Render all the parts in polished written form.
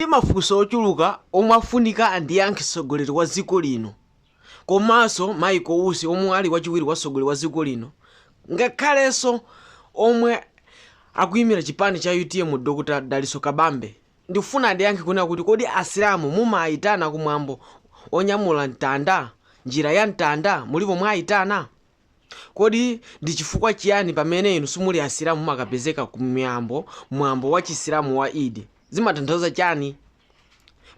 Mafunso ochuluka omwe afunika andiyankhe mtsogoleri wa dziko lino komanso Michael Usi omwe ali wachiwiri wa mtsogoleri wa dziko lino ngakhalenso omwe akuyimira chipani cha UTM Dr. Daliso Kabambe. Ndifuna andiyankhe kunena kuti kodi asilamu mumayitana kumwambo onyamula mtanda, njira ya mtanda mulipo mwayitana? Kodi ndi chifukwa chiyani pamene inu simuli asilamu mumakapezeka mwambo wa chisilamu wa Idi? Zimatanthauza chani?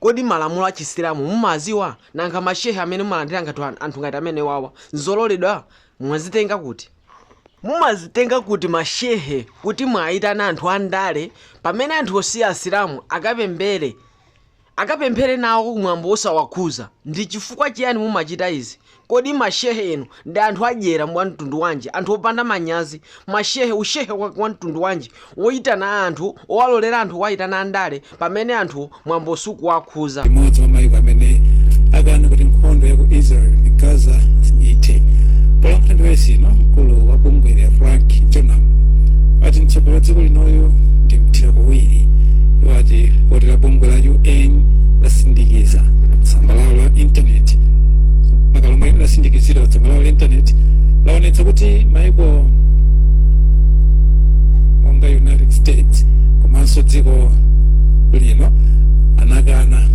Kodi malamulo a chisilamu mumaziwa? Nanga mashehe amene mumalandira ngati anthu ngati amene wawa nzololedwa? Mwazitenga kuti? Mumazitenga kuti mashehe kuti mwayitana anthu andale pamene anthu osiya asilamu akapemphere nawo kumwambo osawakhuza? Ndi chifukwa chiyani mumachita izi? Kodi mashehe enu ndi anthu adyera mwa mtundu wanji, anthu opanda manyazi? Mashehe ushehe wa mtundu wanji woyitana anthu, owalolera anthu wayitana andale pamene anthu mwambo sukuwakhuza? Imodzi wa maiko amene akana kuti nkhondo ya ku Israel ndi Gaza ithe. Polankhula ndi wesino mkulu wa bungwe la Frank Jonam ati mtsogoleri wa dziko linoyo ndi mthira kuwiri wati bodi la bungwe la UN lasindikiza tsamba lawo la intaneti. Makalomwe lasindikizira tsamba lawo la intaneti laonetsa kuti maiko monga United States komanso dziko lino anakana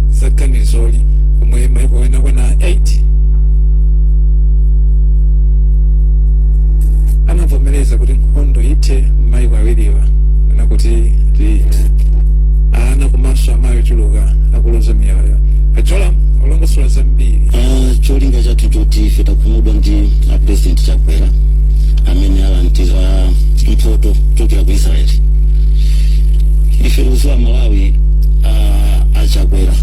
zaganizoli omwe maiko ena kwana 8 anavomereza kuti nkhondo ithe maiko awiriwa kana kuti ana komanso amayi ochuluka akuluza miyoyo. Achola olongosola zambiri. Cholinga chathu choti ife takhumudwa ndi President Chakwera amene alandira mphoto kuchokera ku Israel. Ife luziwa Malawi Chakwera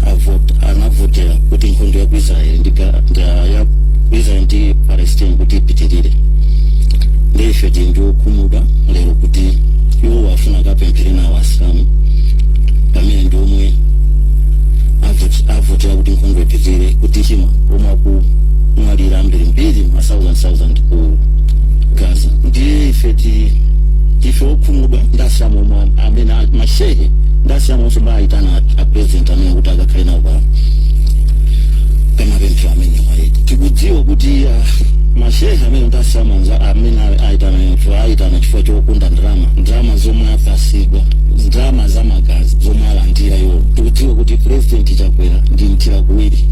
anavotera kuti nkhondo ya ku Israel ya Israel ndi Palestine kuti ipitirire. Ndi ife tikukhumudwa lero kuti iwo afuna kapemphere nawo asilamu pamene ndi omwe avotera kuti nkhondo ipitirire, kuti chima omwe akumwalira ambiri mbiri ma thousand ku Gaza. Ndiye ife okhumudwa ndasilamu omwe amene mashehe ndasilamu onse bayitana a president amene kuti akakhale nawo pamapemphero amene waiti. Tikudziwa kuti mashehe amene ndasilamu amene ayitana chifukwa chokunda ndalama zomwe apasidwa, ndalama za magazi zomwe alandira iwo. Tikudziwa kuti President Chakwera ndi mthira kuwiri.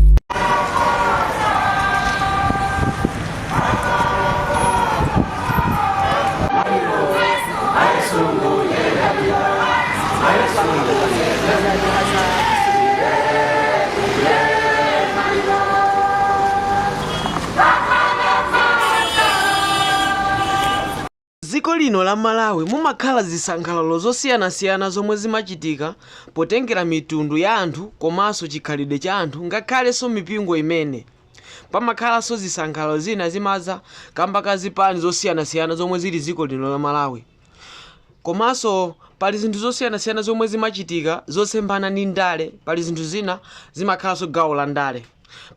Dziko lino la Malawi mumakhala zisangalalo zosiyanasiyana zomwe zimachitika potengera mitundu ya anthu komanso chikhalidwe cha anthu, ngakhalenso mipingo imene. Pamakhalanso zisangalalo zina zimaza kamba ka zipani zosiyanasiyana zomwe zili dziko lino la Malawi. Komanso pali zinthu zosiyanasiyana zomwe zimachitika zosembana ndi ndale, pali zinthu zina zimakhalanso gawo la ndale.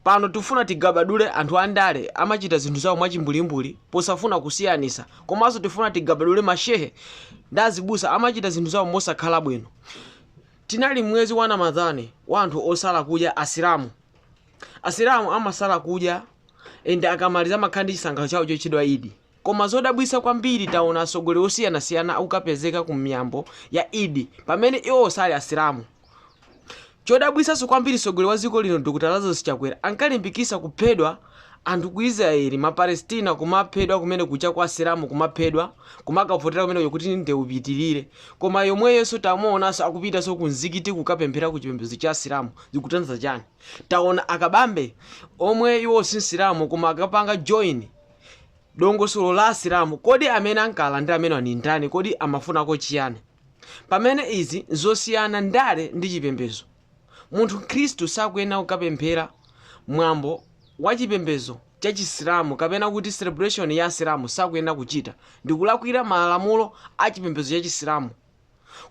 Pano tifuna tigabadule anthu andale amachita zinthu zawo mwachimbulimbuli posafuna kusiyanisa, komanso tifuna tigabadule mashehe ndi azibusa amachita zinthu zawo mosakhala bwino. Tinali mwezi wa Ramadhani wa anthu osala kudya asilamu amasala kudya ende akamaliza amakhala ndi chisangalalo chawo chochedwa Idi. Koma zodabwisa kwambiri taona atsogoleri osiyanasiyana akukapezeka ku miyambo ya Idi pamene iwo osali asilamu. Chodabwisanso kwambiri mtsogoleri wa dziko lino Dr. Lazarus Chakwera ankalimbikisa kuphedwa anthu ku Israeli, Mapalestina kumaphedwa kumene kucha kwa asilamu kumaphedwa kumakavotera kumene kuti ndi upitirire. Koma yomweyenso tamuonanso akupitanso ku mzikiti kukapemphera ku chipembedzo cha asilamu. Zikutanthauza chani? Taona akabambe omwe iwo si asilamu koma akapanga join dongosolo la asilamu. Kodi amene ankalandira amene ani ndani? Kodi amafunako chiyani? Pamene izi zosiyana ndale ndi chipembedzo. Munthu Khristu sakuyenera kukapemphera mwambo wa chipembedzo cha chisilamu kapena kuti celebration ya asilamu sakuyenera kuchita. Ndikulakwira malamulo a chipembedzo cha chisilamu.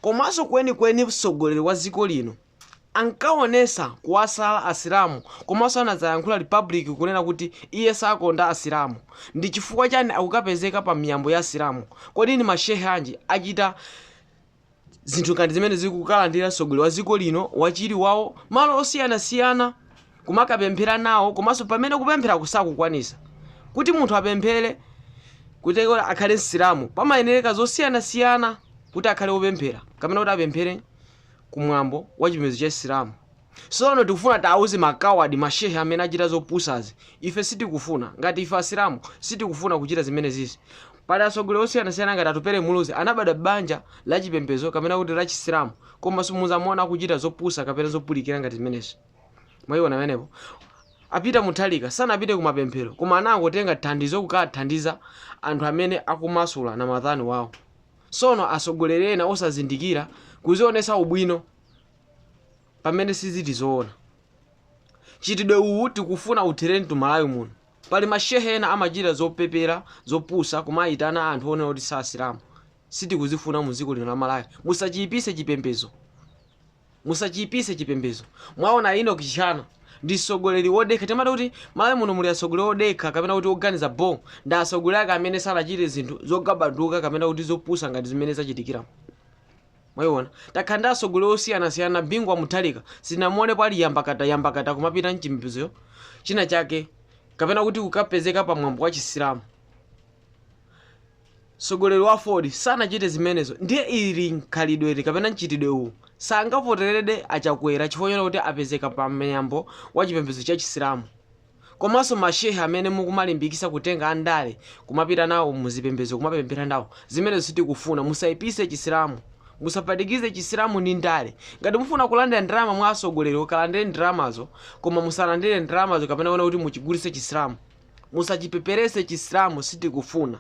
Komanso kwenikweni mtsogoleri wa dziko lino ankaonesa kuwasala asilamu, komanso anazayankhula Republic kunena kuti iye sakonda asilamu. Ndi chifukwa chani akukapezeka pa miyambo ya asilamu? Kodi ni mashehe anji achita zinthu ngati zimene zikukalandira mtsogoleri wa dziko lino wachiri wawo malo osiyanasiyana kumakapemphera nawo, komanso pamene kupemphera kusakukwanisa kuti munthu apemphere kuti akhale msilamu pamayenereka zosiyanasiyana kuti akhale wopemphera kapena kuti apemphere kumwambo wa chipembedzo cha Isilamu. Sono tikufuna tauze makawadi mashehe amene achita zopusazi. Ife sitikufuna, ngati ife Asilamu sitikufuna kuchita zimene zizi. Pali atsogoleri osiyanasiyana ngati Atupele Muluzi anabada banja la chipembedzo kapena kuti la Chisilamu, koma simuzamuona kuchita zopusa kapena zopulikira ngati zimenezi. Mwayiona pamenepo apita Muthalika sanapite kumapemphero, koma anangotenga thandizo kukathandiza anthu amene akumasula na madhani wawo. Sono atsogoleri ena osazindikira kuzionesa ubwino pamene siziti zoona. Chitidwe uwu tikufuna uthereni tumalawi muno. Pali mashehe ena amachita zopepera zopusa kumayitana anthu one oti sa Asilamu. Sitikuzifuna mu dziko lino la Malawi. Musachiyipise chipembedzo. Musachiyipise chipembedzo. Mwaona Enoch Chihana ndi mtsogoleri wodekha. Timati kuti Malawi muno muli atsogoleri wodekha kapena kuti oganiza bo, ndi atsogoleri amene sanachite zinthu zogabaduka kapena kuti zopusa ngati zimene zachitikira. Mwayiona takhanda atsogoleri osiyanasiyana. Bingwa Muthalika sinamuone pali yambakata kumapita mchipembedzo china chake kapena kuti kukapezeka pamwambo wa Chisilamu. Mtsogoleri wa Ford sanachite zimenezo. Ndiye ili nkhalidwe kapena mchitidwe uwu sangavoterede achakwera chifukwa kuti apezeka pamwambo wa chipembedzo cha Chisilamu. Komanso mashehe amene mukumalimbikisa kutenga andale kumapita nawo muzipembedzo kumapemphera nawo, zimenezo sitikufuna. Musayipise Chisilamu, musapatikize Chisilamu ndi ndale. Ngati mufuna kulandira ndalama mwa atsogoleri ukalandire ndalamazo, koma musalandire ndalamazo kapena kuti muchigulitse Chisilamu. Musachipeperese Chisilamu, sitikufuna.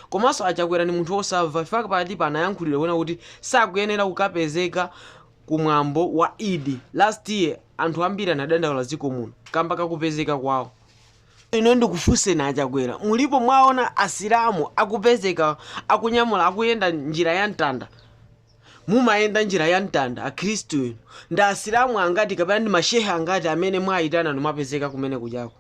Komanso achakwera ni munthu osamva. Ifaka pati panayankhulira kuona kuti sakuyenera kukapezeka kumwambo wa Idi. Last year anthu ambiri anadandaula dziko muno kamba kakupezeka kwawo. Ino ndikufunseni achakwera, mulipo mwaona Asilamu akupezeka akunyamula akuyenda njira ya mtanda? Mumayenda njira ya mtanda akhristu inu ndi Asilamu angati kapena ndi mashehe angati amene mwayitana nomapezeka kumene kujako?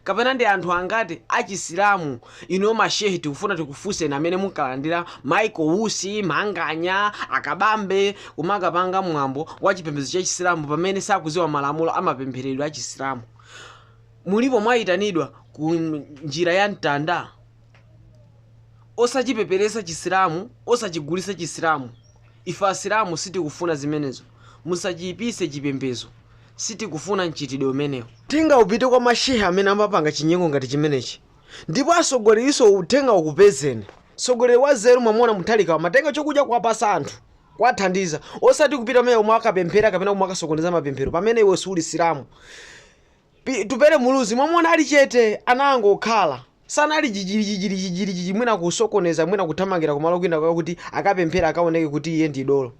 Kapena ndi anthu angati achisilamu ino mashehe tikufuna tikufunseni amene mukalandira Michael Wusi, Manganya, Akabambe kumakapanga mwambo wa chipembedzo cha Chisilamu pamene sakuziwa malamulo amapempheredwe a Chisilamu? Mulipo mwayitanidwa ku njira ya mtanda osachipeperesa Chisilamu, osachigulisa Chisilamu. Ife Asilamu sitikufuna zimenezo. Musachiyipise chipembedzo, sitikufuna mchitidwe umenewo. Tinga upite kwa mashehe amene amapanga chinyengo ngati chimenechi, ndipo asogoleriso uthenga ukupezeni. Mtsogoleri wa zeru mwamona Muthalika amatenga chokudya kuwapasa anthu kwathandiza, osati kupita mmene mwakapemphera kapena mwakasokoneza mapemphero pamene iwe suli Silamu. Tupele Muluzi mwamona ali chete anangokhala, sanali jijiri mwina kusokoneza mwina kuthamangira kumalo kwina kwa kuti akapemphera akaoneke kuti iye ndi idolo.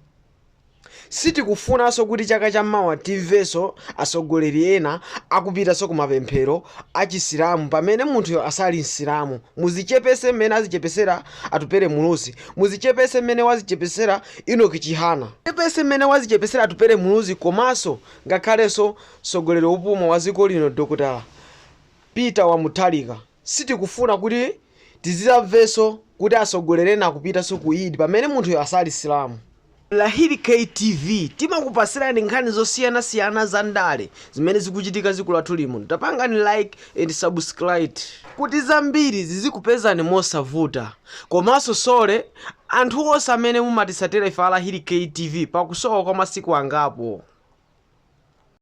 Sitikufunanso kuti chaka chammawa timvenso atsogoleri ena akupitaso kumapemphero a Chisilamu pamene munthu asali Msilamu. Muzichepese mmene azichepesera Atupele Muluzi, muzichepese mmene wazichepesera Enoch Chihana, chepese mmene wazichepesera Atupele Muluzi. Komanso ngakhalenso mtsogoleri wopuma wa dziko lino Dr. Peter wa Muthalika. Sitikufuna kuti tizimvenso kuti atsogoleri ena akupitanso ku Idi pamene munthu asali Silamu. Lahiri KTV timakupasirani nkhani zosiyanasiyana za ndale zimene zikuchitika dziko lathu lino. Tapangani like and subscribe kuti zambiri zizikupezani mosavuta. Komanso sole anthu onse amene mumatisatira ife Lahiri KTV pakusowa kwa masiku angapo.